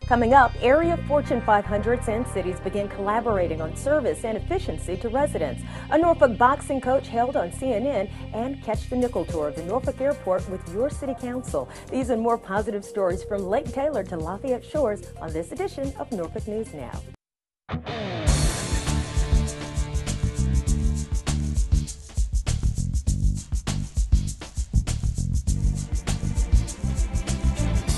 Coming up, area Fortune 500s and cities begin collaborating on service and efficiency to residents. A Norfolk boxing coach held on CNN, and catch the nickel tour of the Norfolk Airport with your city council. These and more positive stories from Lake Taylor to Lafayette Shores on this edition of Norfolk News Now.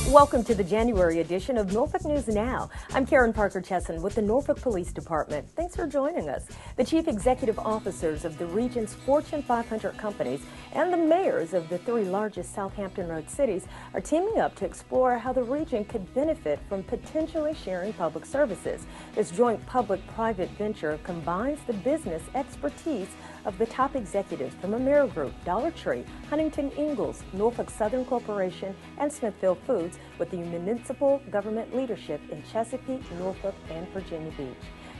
Welcome to the January edition of Norfolk News Now. I'm Karen Parker Chesson with the Norfolk Police Department. Thanks for joining us. The chief executive officers of the region's Fortune 500 companies and the mayors of the three largest Southampton Road cities are teaming up to explore how the region could benefit from potentially sharing public services. This joint public-private venture combines the business expertise of the top executives from Amerigroup, Dollar Tree, Huntington Ingalls, Norfolk Southern Corporation, and Smithfield Foods with the municipal government leadership in Chesapeake, Norfolk, and Virginia Beach.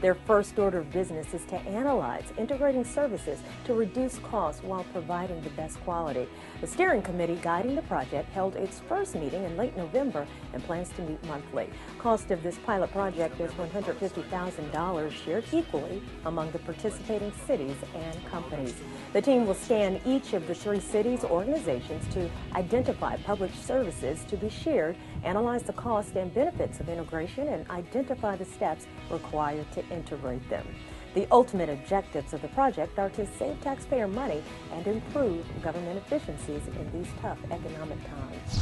Their first order of business is to analyze integrating services to reduce costs while providing the best quality. The steering committee guiding the project held its first meeting in late November and plans to meet monthly. Cost of this pilot project is $150,000 shared equally among the participating cities and companies. The team will scan each of the three cities' organizations to identify public services to be shared, analyze the cost and benefits of integration, and identify the steps required to integrate them. The ultimate objectives of the project are to save taxpayer money and improve government efficiencies in these tough economic times.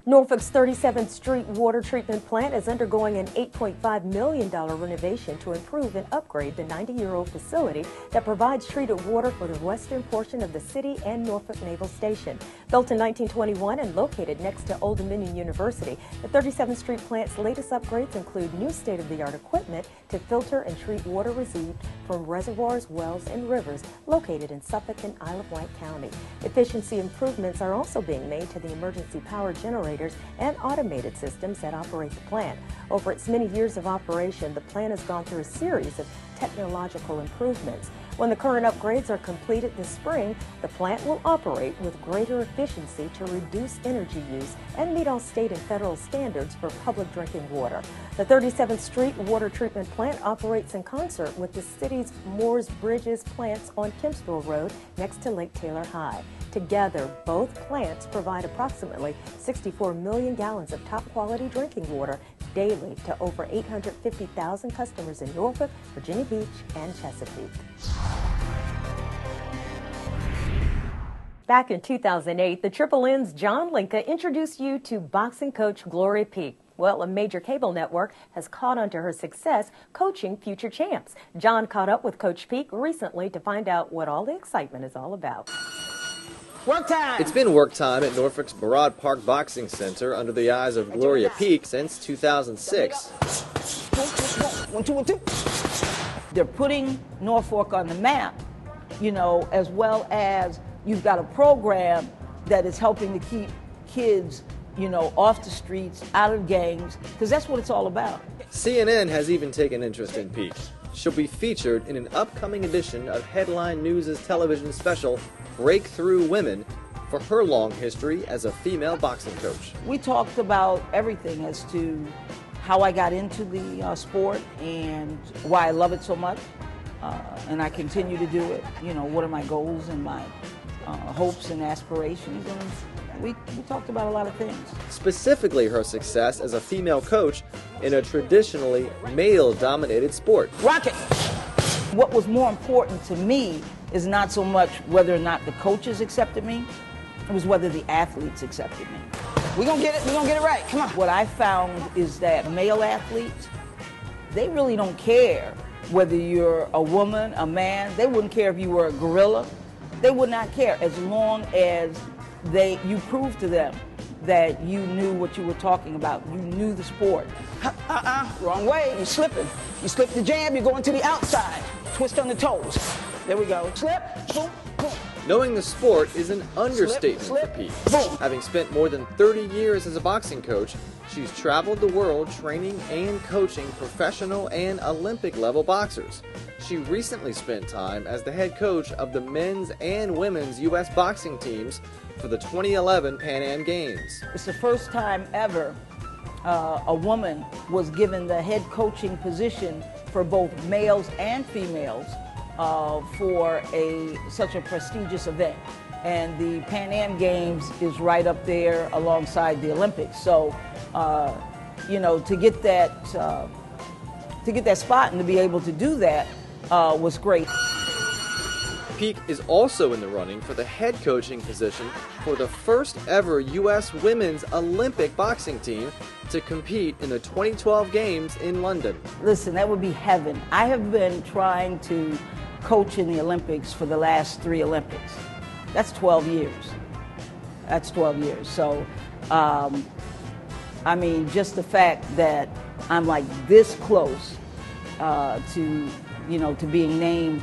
Norfolk's 37th Street water treatment plant is undergoing an $8.5 million renovation to improve and upgrade the 90-year-old facility that provides treated water for the western portion of the city and Norfolk Naval Station. Built in 1921 and located next to Old Dominion University, the 37th Street plant's latest upgrades include new state-of-the-art equipment to filter and treat water received from reservoirs, wells, and rivers located in Suffolk and Isle of Wight County. Efficiency improvements are also being made to the emergency power generators and automated systems that operate the plant. Over its many years of operation, the plant has gone through a series of technological improvements. When the current upgrades are completed this spring, the plant will operate with greater efficiency to reduce energy use and meet all state and federal standards for public drinking water. The 37th Street water treatment plant operates in concert with the city's Moore's Bridges plants on Kempsville Road next to Lake Taylor High. Together, both plants provide approximately 64 million gallons of top-quality drinking water daily to over 850,000 customers in Norfolk, Virginia Beach, and Chesapeake. Back in 2008, the Triple N's John Linka introduced you to boxing coach Gloria Peak. Well, a major cable network has caught on to her success coaching future champs. John caught up with Coach Peak recently to find out what all the excitement is all about. Work time! It's been work time at Norfolk's Barad Park Boxing Center under the eyes of Gloria Peak since 2006. 1, 2, 1, 2. They're putting Norfolk on the map, you know, as well as you've got a program that is helping to keep kids, you know, off the streets, out of gangs, because that's what it's all about. CNN has even taken interest in Peak. She'll be featured in an upcoming edition of Headline News' television special, Breakthrough Women, for her long history as a female boxing coach. We talked about everything as to how I got into the sport and why I love it so much, and I continue to do it. You know, what are my goals and my hopes and aspirations, and we talked about a lot of things. Specifically her success as a female coach in a traditionally male-dominated sport. Rocket! What was more important to me is not so much whether or not the coaches accepted me, it was whether the athletes accepted me. We're gonna get it right, come on. What I found is that male athletes, they really don't care whether you're a woman, a man, they wouldn't care if you were a gorilla, they would not care as long as you proved to them that you knew what you were talking about, you knew the sport. Wrong way, you're slipping. You slip the jab, you're going to the outside. Twist on the toes. There we go. Slip, boom, boom. Knowing the sport is an understatement slip, for Peak. boom. Having spent more than 30 years as a boxing coach, she's traveled the world training and coaching professional and Olympic-level boxers. She recently spent time as the head coach of the men's and women's U.S. boxing teams for the 2011 Pan Am Games. It's the first time ever a woman was given the head coaching position for both males and females for such a prestigious event. And the Pan Am Games is right up there alongside the Olympics. So, you know, to get that spot and to be able to do that was great. Peek is also in the running for the head coaching position for the first ever U.S. women's Olympic boxing team to compete in the 2012 Games in London. Listen, that would be heaven. I have been trying to coach in the Olympics for the last 3 Olympics. That's 12 years. That's 12 years. So, I mean, just the fact that I'm like this close to being named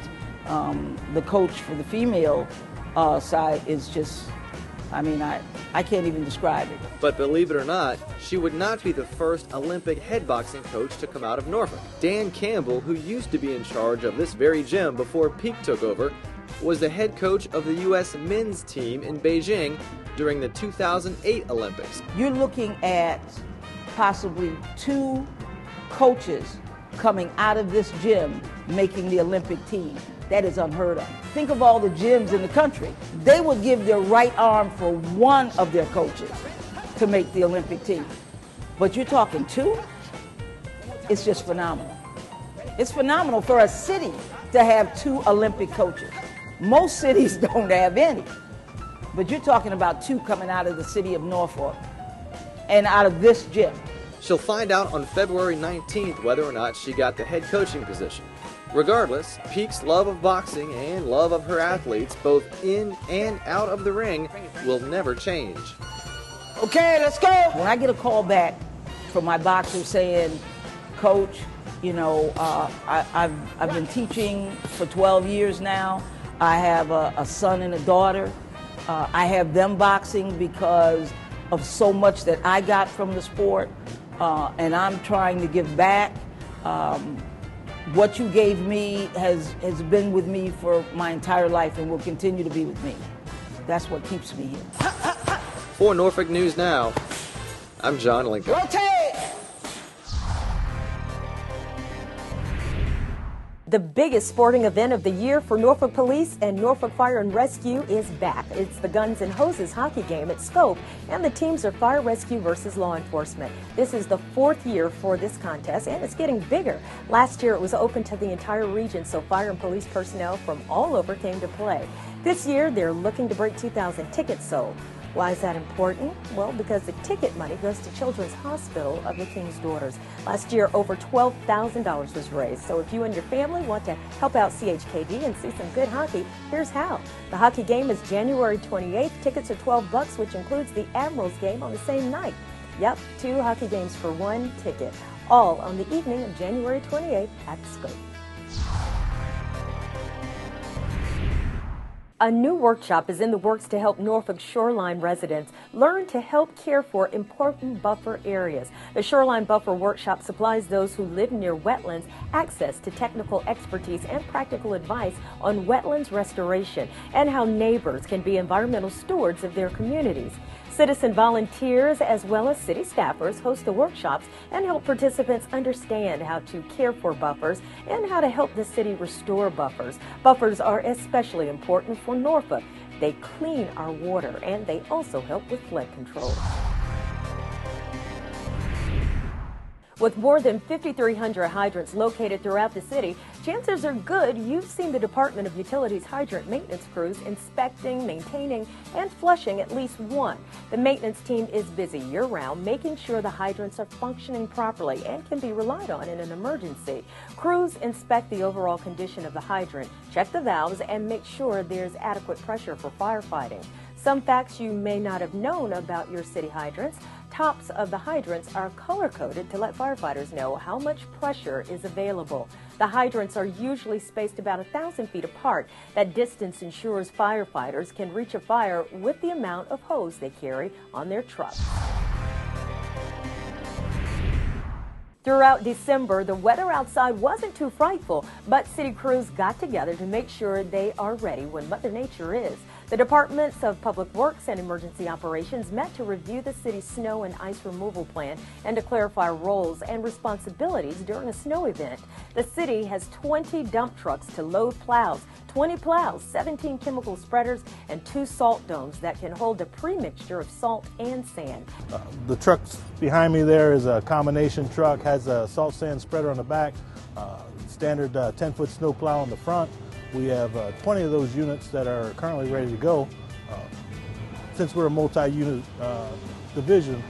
the coach for the female side is just, I mean, I can't even describe it. But believe it or not, she would not be the first Olympic head boxing coach to come out of Norfolk. Dan Campbell, who used to be in charge of this very gym before Peek took over, was the head coach of the U.S. men's team in Beijing during the 2008 Olympics. You're looking at possibly 2 coaches coming out of this gym making the Olympic team. That is unheard of. Think of all the gyms in the country. They would give their right arm for one of their coaches to make the Olympic team. But you're talking 2? It's just phenomenal. It's phenomenal for a city to have 2 Olympic coaches. Most cities don't have any. But you're talking about 2 coming out of the city of Norfolk and out of this gym. She'll find out on February 19th whether or not she got the head coaching position. Regardless, Peek's love of boxing and love of her athletes, both in and out of the ring, will never change. Okay, let's go! When I get a call back from my boxer saying, Coach, you know, I've been teaching for 12 years now. I have a son and a daughter. I have them boxing because of so much that I got from the sport, and I'm trying to give back. What you gave me has been with me for my entire life and will continue to be with me. That's what keeps me here. For Norfolk News Now, I'm John Lincoln. Rotate! The biggest sporting event of the year for Norfolk Police and Norfolk Fire and Rescue is back. It's the Guns and Hoses hockey game at Scope, and the teams are fire rescue versus law enforcement. This is the 4th year for this contest, and it's getting bigger. Last year it was open to the entire region, so fire and police personnel from all over came to play. This year they're looking to break 2,000 tickets sold. Why is that important? Well, because the ticket money goes to Children's Hospital of the King's Daughters. Last year, over $12,000 was raised. So if you and your family want to help out CHKD and see some good hockey, here's how. The hockey game is January 28th. Tickets are $12, which includes the Admirals game on the same night. Yep, 2 hockey games for 1 ticket. All on the evening of January 28th at Scope. A new workshop is in the works to help Norfolk shoreline residents learn to help care for important buffer areas. The Shoreline Buffer Workshop supplies those who live near wetlands access to technical expertise and practical advice on wetlands restoration and how neighbors can be environmental stewards of their communities. Citizen volunteers as well as city staffers host the workshops and help participants understand how to care for buffers and how to help the city restore buffers. Buffers are especially important for Norfolk. They clean our water and they also help with flood control. With more than 5,300 hydrants located throughout the city, chances are good you've seen the Department of Utilities hydrant maintenance crews inspecting, maintaining, and flushing at least one. The maintenance team is busy year-round making sure the hydrants are functioning properly and can be relied on in an emergency. Crews inspect the overall condition of the hydrant, check the valves, and make sure there's adequate pressure for firefighting. Some facts you may not have known about your city hydrants. Tops of the hydrants are color-coded to let firefighters know how much pressure is available. The hydrants are usually spaced about 1,000 feet apart. That distance ensures firefighters can reach a fire with the amount of hose they carry on their trucks. Throughout December, the weather outside wasn't too frightful, but city crews got together to make sure they are ready when Mother Nature is. The Departments of Public Works and Emergency Operations met to review the city's snow and ice removal plan and to clarify roles and responsibilities during a snow event. The city has 20 dump trucks to load plows, 20 plows, 17 chemical spreaders, and 2 salt domes that can hold a premixture of salt and sand. The truck behind me there is a combination truck, has a salt sand spreader on the back, standard 10-foot snow plow on the front. We have 20 of those units that are currently ready to go. Since we're a multi-unit division,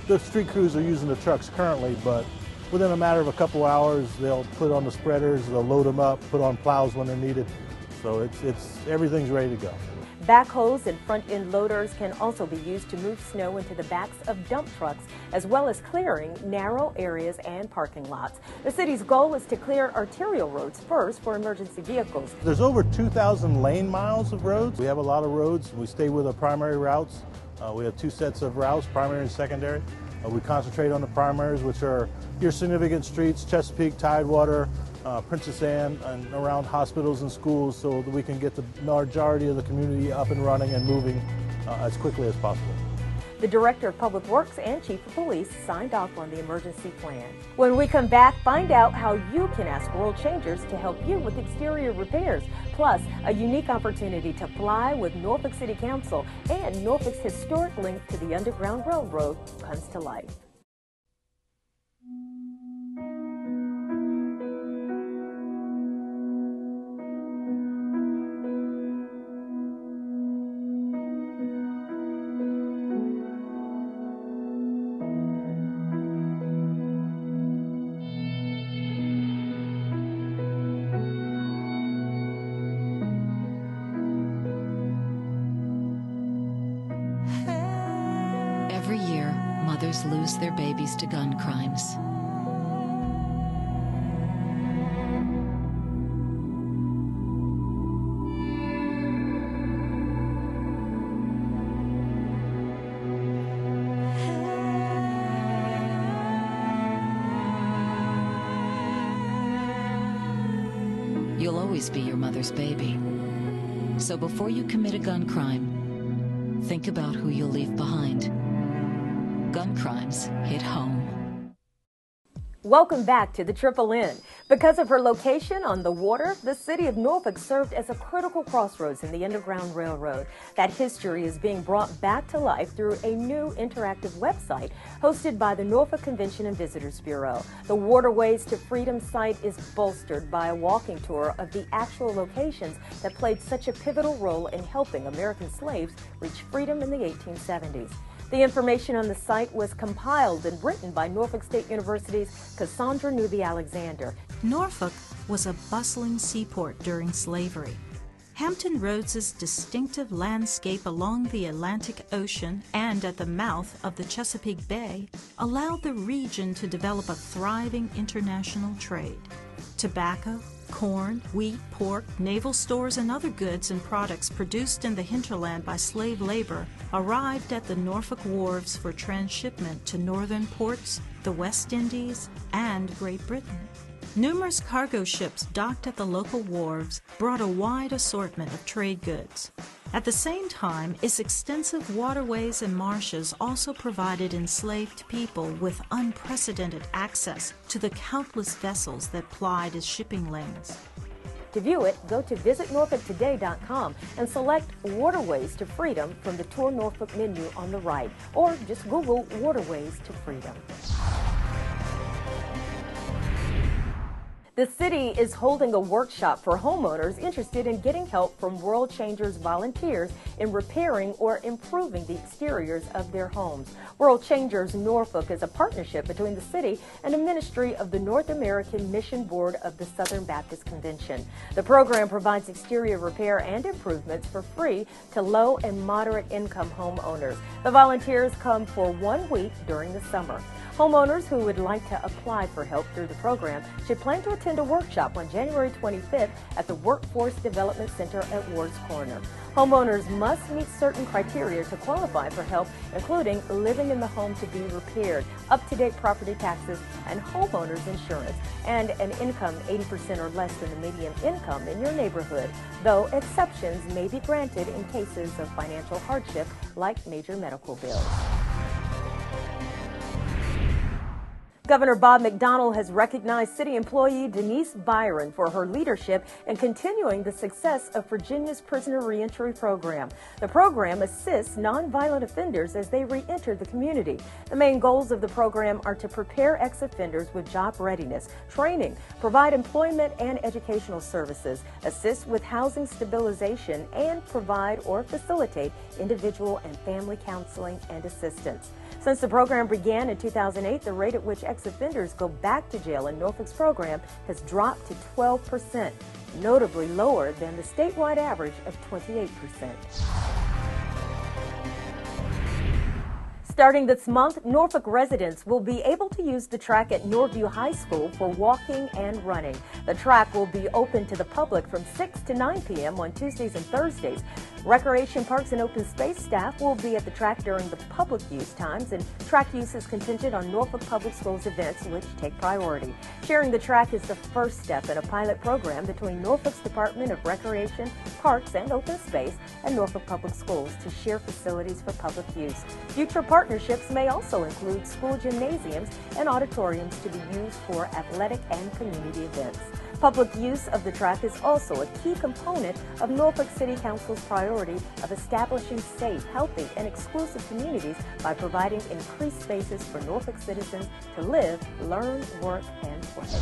the street crews are using the trucks currently, but within a matter of a couple hours, they'll put on the spreaders, they'll load them up, put on plows when they're needed. So everything's ready to go. Backhoes and front-end loaders can also be used to move snow into the backs of dump trucks, as well as clearing narrow areas and parking lots. The city's goal is to clear arterial roads first for emergency vehicles. There's over 2,000 lane miles of roads. We have a lot of roads. We stay with our primary routes. We have 2 sets of routes, primary and secondary. We concentrate on the primaries, which are your significant streets, Chesapeake, Tidewater, Princess Anne, and around hospitals and schools, so that we can get the majority of the community up and running and moving as quickly as possible. The Director of Public Works and Chief of Police signed off on the emergency plan. When we come back, find out how you can ask World Changers to help you with exterior repairs, plus a unique opportunity to fly with Norfolk City Council, and Norfolk's historic link to the Underground Railroad comes to life. Every year, mothers lose their babies to gun crimes. You'll always be your mother's baby. So before you commit a gun crime, think about who you'll leave behind. Gun crimes hit home. Welcome back to the Triple N. Because of her location on the water, the city of Norfolk served as a critical crossroads in the Underground Railroad. That history is being brought back to life through a new interactive website hosted by the Norfolk Convention and Visitors Bureau. The Waterways to Freedom site is bolstered by a walking tour of the actual locations that played such a pivotal role in helping American slaves reach freedom in the 1870s. The information on the site was compiled and written by Norfolk State University's Cassandra Newby-Alexander. Norfolk was a bustling seaport during slavery. Hampton Roads' distinctive landscape along the Atlantic Ocean and at the mouth of the Chesapeake Bay allowed the region to develop a thriving international trade. Tobacco, corn, wheat, pork, naval stores, and other goods and products produced in the hinterland by slave labor arrived at the Norfolk wharves for transshipment to northern ports, the West Indies, and Great Britain. Numerous cargo ships docked at the local wharves brought a wide assortment of trade goods. At the same time, its extensive waterways and marshes also provided enslaved people with unprecedented access to the countless vessels that plied as shipping lanes. To view it, go to visitnorfolktoday.com and select Waterways to Freedom from the Tour Norfolk menu on the right, or just Google Waterways to Freedom. The city is holding a workshop for homeowners interested in getting help from World Changers volunteers in repairing or improving the exteriors of their homes. World Changers Norfolk is a partnership between the city and a ministry of the North American Mission Board of the Southern Baptist Convention. The program provides exterior repair and improvements for free to low and moderate income homeowners. The volunteers come for 1 week during the summer. Homeowners who would like to apply for help through the program should plan to attend a workshop on January 25th at the Workforce Development Center at Ward's Corner. Homeowners must meet certain criteria to qualify for help, including living in the home to be repaired, up-to-date property taxes, and homeowners insurance, and an income 80% or less than the median income in your neighborhood, though exceptions may be granted in cases of financial hardship like major medical bills. Governor Bob McDonnell has recognized city employee Denise Byron for her leadership in continuing the success of Virginia's prisoner reentry program. The program assists nonviolent offenders as they reenter the community. The main goals of the program are to prepare ex-offenders with job readiness, training, provide employment and educational services, assist with housing stabilization, and provide or facilitate individual and family counseling and assistance. Since the program began in 2008, the rate at which ex-offenders go back to jail in Norfolk's program has dropped to 12%, notably lower than the statewide average of 28%. Starting this month, Norfolk residents will be able to use the track at Norview High School for walking and running. The track will be open to the public from 6 to 9 p.m. on Tuesdays and Thursdays. Recreation, Parks, and Open Space staff will be at the track during the public use times, and track use is contingent on Norfolk Public Schools events, which take priority. Sharing the track is the first step in a pilot program between Norfolk's Department of Recreation, Parks, and Open Space and Norfolk Public Schools to share facilities for public use. Future partnerships may also include school gymnasiums and auditoriums to be used for athletic and community events. Public use of the track is also a key component of Norfolk City Council's priority of establishing safe, healthy, and exclusive communities by providing increased spaces for Norfolk citizens to live, learn, work, and play.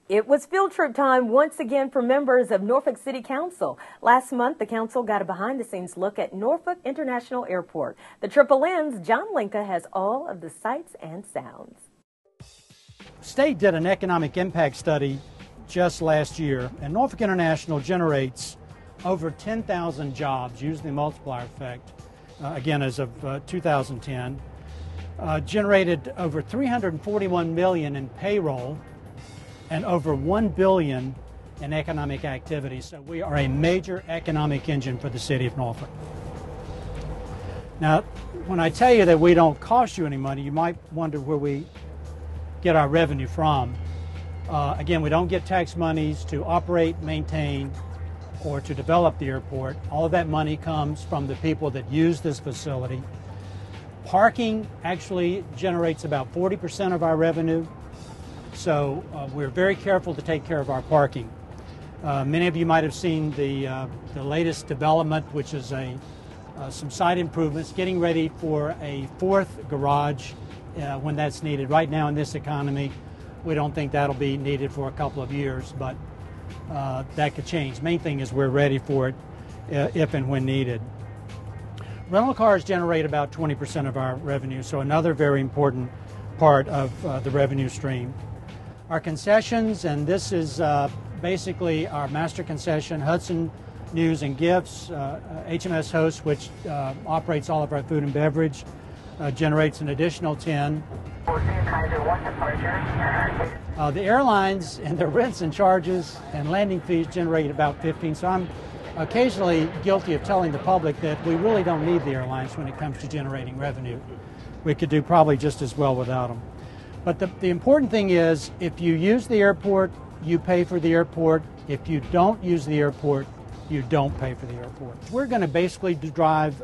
It was field trip time once again for members of Norfolk City Council. Last month, the council got a behind-the-scenes look at Norfolk International Airport. The Triple N's John Linka has all of the sights and sounds. State did an economic impact study just last year, and Norfolk International generates over 10,000 jobs using the multiplier effect, again as of 2010, generated over $341 million in payroll and over $1 billion in economic activity. So we are a major economic engine for the city of Norfolk. Now, when I tell you that we don't cost you any money, you might wonder where we get our revenue from. Again, we don't get tax monies to operate, maintain, or to develop the airport. All of that money comes from the people that use this facility. Parking actually generates about 40% of our revenue, so we're very careful to take care of our parking. Many of you might have seen the latest development, which is some site improvements, getting ready for a fourth garage when that's needed. Right now in this economy, we don't think that'll be needed for a couple of years, but that could change. Main thing is we're ready for it if and when needed. Rental cars generate about 20% of our revenue, so another very important part of the revenue stream. Our concessions, and this is basically our master concession, Hudson News and Gifts, HMS Host, which operates all of our food and beverage, generates an additional 10. The airlines and their rents and charges and landing fees generate about 15. So I'm occasionally guilty of telling the public that we really don't need the airlines when it comes to generating revenue. We could do probably just as well without them. But the important thing is, if you use the airport, you pay for the airport. If you don't use the airport, you don't pay for the airport. We're going to basically drive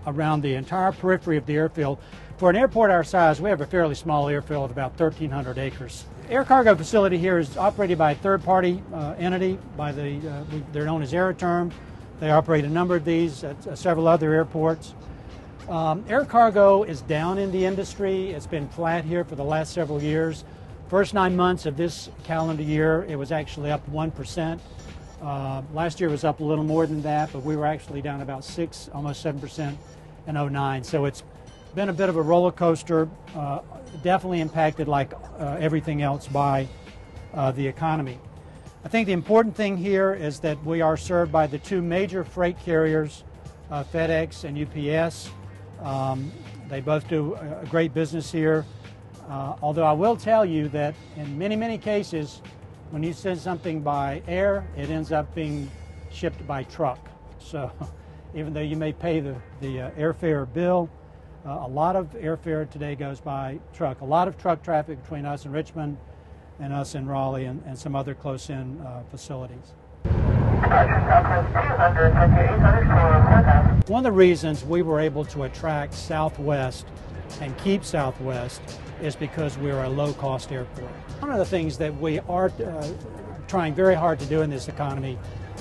around the entire periphery of the airfield. For an airport our size, we have a fairly small airfield of about 1,300 acres. Air cargo facility here is operated by a third-party entity. They're known as Aeroterm. They operate a number of these at several other airports. Air cargo is down in the industry. It's been flat here for the last several years. First 9 months of this calendar year, it was actually up 1%. Last year was up a little more than that, but we were actually down about 6, almost 7% in 2009. So it's been a bit of a roller coaster, definitely impacted like everything else by the economy. I think the important thing here is that we are served by the two major freight carriers, FedEx and UPS. They both do a great business here. Although I will tell you that in many, many cases, when you send something by air, it ends up being shipped by truck. So even though you may pay the airfare bill, a lot of airfare today goes by truck. A lot of truck traffic between us and Richmond and us in Raleigh and some other close-in facilities. One of the reasons we were able to attract Southwest and keep Southwest is because we're a low-cost airport. One of the things that we are trying very hard to do in this economy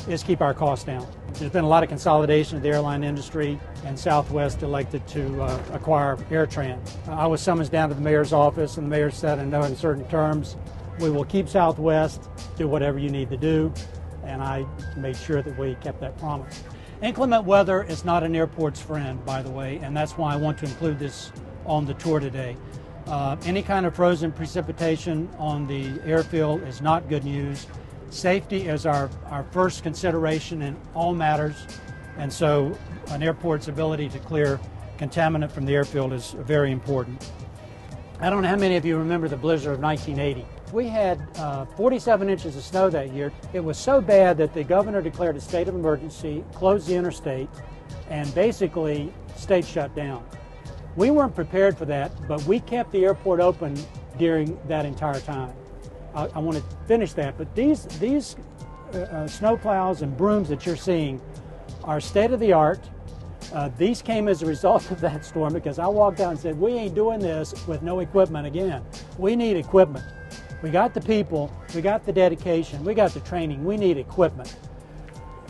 is keep our costs down. There's been a lot of consolidation of the airline industry, and Southwest elected to acquire AirTran. I was summoned down to the mayor's office, and the mayor said in no uncertain terms, we will keep Southwest, do whatever you need to do, and I made sure that we kept that promise. Inclement weather is not an airport's friend, by the way, and that's why I want to include this on the tour today. Any kind of frozen precipitation on the airfield is not good news. Safety is our first consideration in all matters, and so an airport's ability to clear contaminant from the airfield is very important. I don't know how many of you remember the blizzard of 1980. We had 47 inches of snow that year. It was so bad that the governor declared a state of emergency, closed the interstate, and basically state shut down. We weren't prepared for that, but we kept the airport open during that entire time. I want to finish that, but these snow plows and brooms that you're seeing are state-of-the-art. These came as a result of that storm because I walked out and said, we ain't doing this with no equipment again. We need equipment. We got the people, we got the dedication, we got the training, we need equipment.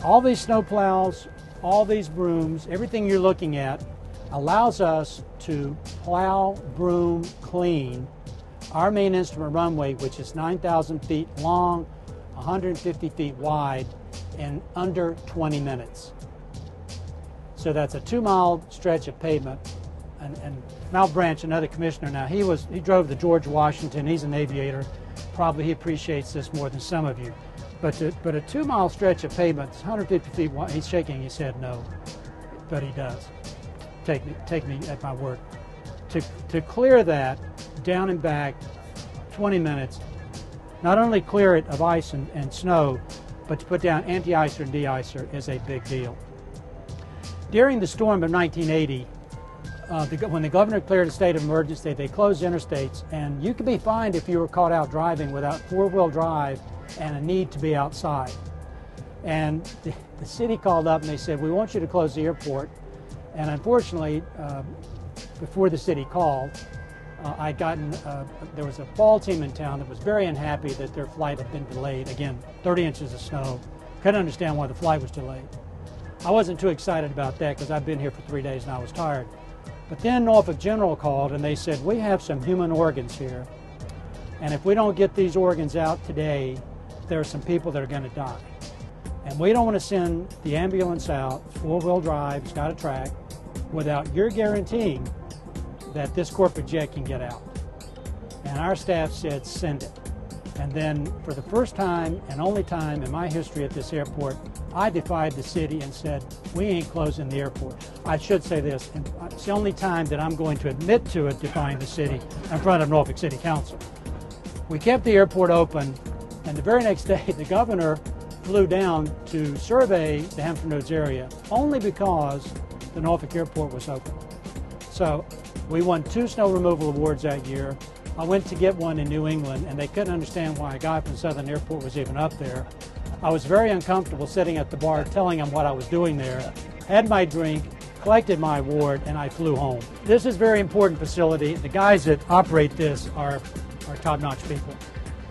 All these snow plows, all these brooms, everything you're looking at allows us to plow, broom, clean our main instrument runway, which is 9,000 feet long, 150 feet wide, in under 20 minutes. So that's a 2-mile stretch of pavement. And Mal Branch, another commissioner now, he drove the George Washington. He's an aviator. Probably he appreciates this more than some of you. But a 2-mile stretch of pavement, 150 feet wide, he's shaking his head no, but he does. Take me at my word. To clear that down and back, 20 minutes, not only clear it of ice and snow, but to put down anti-icer and de-icer is a big deal. During the storm of 1980, when the governor declared a state of emergency, they closed interstates, and you could be fined if you were caught out driving without 4-wheel drive and a need to be outside. And the city called up and they said, we want you to close the airport. And unfortunately, before the city called, there was a ball team in town that was very unhappy that their flight had been delayed. Again, 30 inches of snow. Couldn't understand why the flight was delayed. I wasn't too excited about that because I've been here for 3 days and I was tired. But then Norfolk General called and they said, we have some human organs here. And if we don't get these organs out today, there are some people that are going to die. And we don't want to send the ambulance out, 4-wheel drive, it's got a track, without your guaranteeing that this corporate jet can get out. And our staff said, send it. And then for the first time and only time in my history at this airport, I defied the city and said, we ain't closing the airport. I should say this, and it's the only time that I'm going to admit to it, defying the city in front of Norfolk City Council. We kept the airport open, and the very next day the governor flew down to survey the Hampton Roads area only because the Norfolk airport was open. So we won 2 snow removal awards that year. I went to get one in New England, and they couldn't understand why a guy from Southern Airport was even up there. I was very uncomfortable sitting at the bar telling them what I was doing there, had my drink, collected my award, and I flew home. This is a very important facility. The guys that operate this are top-notch people.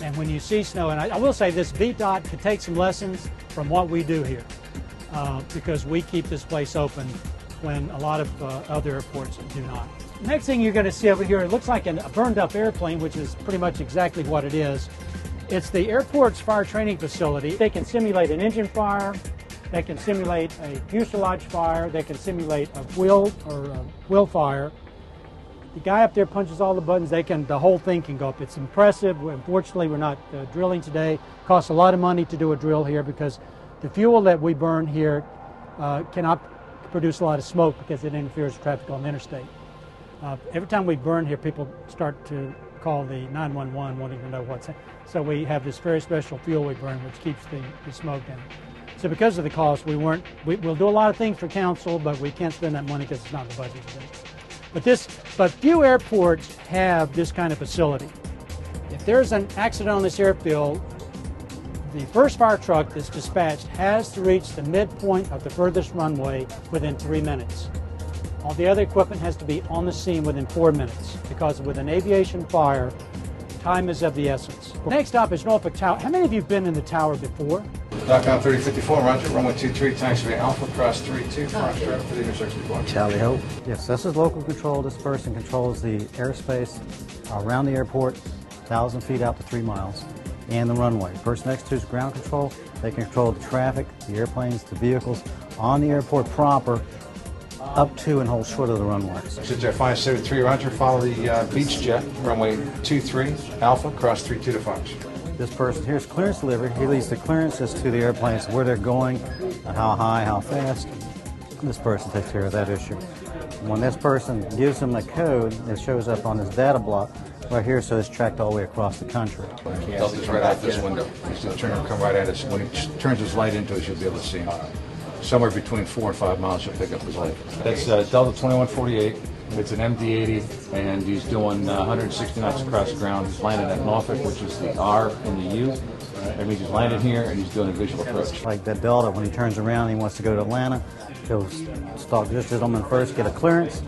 And when you see snow, and I will say this, VDOT could take some lessons from what we do here because we keep this place open when a lot of other airports do not. Next thing you're going to see over here, it looks like a burned up airplane, which is pretty much exactly what it is. It's the airport's fire training facility. They can simulate an engine fire, they can simulate a fuselage fire, they can simulate a wheel fire. The guy up there punches all the buttons, the whole thing can go up. It's impressive. Unfortunately, we're not drilling today. It costs a lot of money to do a drill here because the fuel that we burn here cannot produce a lot of smoke because it interferes with traffic on the interstate. Every time we burn here, people start to call the 911, won't even know what's. So we have this very special fuel we burn, which keeps the smoke down. So because of the cost, we'll do a lot of things for council, but we can't spend that money because it's not in the budget today. But few airports have this kind of facility. If there's an accident on this airfield, the first fire truck that's dispatched has to reach the midpoint of the furthest runway within 3 minutes. All the other equipment has to be on the scene within 4 minutes, because with an aviation fire, time is of the essence. Next stop is Norfolk Tower. How many of you have been in the tower before? Knockdown 3054, roger, runway 23, taxiway Alpha, cross 32, Fox Drive for the intersection block. Charlie Hope. Yes, this is local control. This person controls the airspace around the airport, 1,000 feet out to 3 miles, and the runway. The person next to is ground control. They can control the traffic, the airplanes, the vehicles on the airport proper, up to and hold short of the runway. Jet 573, roger, follow the beach jet, runway 23, Alpha, cross 32 to Fox. This person here's clearance delivery. He leads the clearances to the airplanes, where they're going, how high, how fast. This person takes care of that issue. When this person gives them the code, it shows up on his data block right here, so it's tracked all the way across the country. Delta's right out this window. He's going to turn and come right at us. When he turns his light into us, you'll be able to see him. Somewhere between 4 and 5 miles, you'll pick up his light. That's Delta 2148. It's an MD-80, and he's doing 160 knots across the ground. He's landing at Norfolk, which is the R and the U. That means he's landed here, and he's doing a visual approach. Like that Delta, when he turns around, he wants to go to Atlanta. He'll stalk this gentleman first, get a clearance.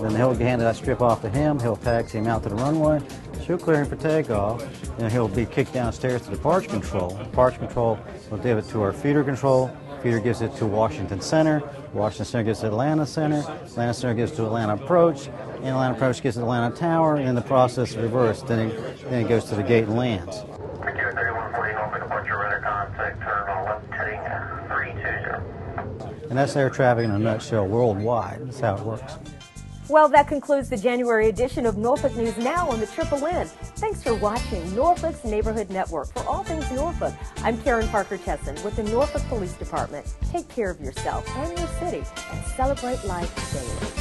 Then he'll hand that strip off to him. He'll taxi him out to the runway. She'll clear him for takeoff. And he'll be kicked downstairs to departure control. Departure control will give it to our feeder control. Feeder gives it to Washington Center. Washington Center gives it to Atlanta Center. Atlanta Center gives it to Atlanta Approach. And Atlanta Approach gives it to Atlanta Tower. And then the process is reversed. Then it goes to the gate and lands. Secure 3140 Norfolk departure radar contact, terminal left heading 320. And that's air traffic in a nutshell worldwide. That's how it works. Well, that concludes the January edition of Norfolk News Now on the Triple N. Thanks for watching Norfolk's Neighborhood Network. For all things Norfolk, I'm Karen Parker Chesson with the Norfolk Police Department. Take care of yourself and your city and celebrate life daily.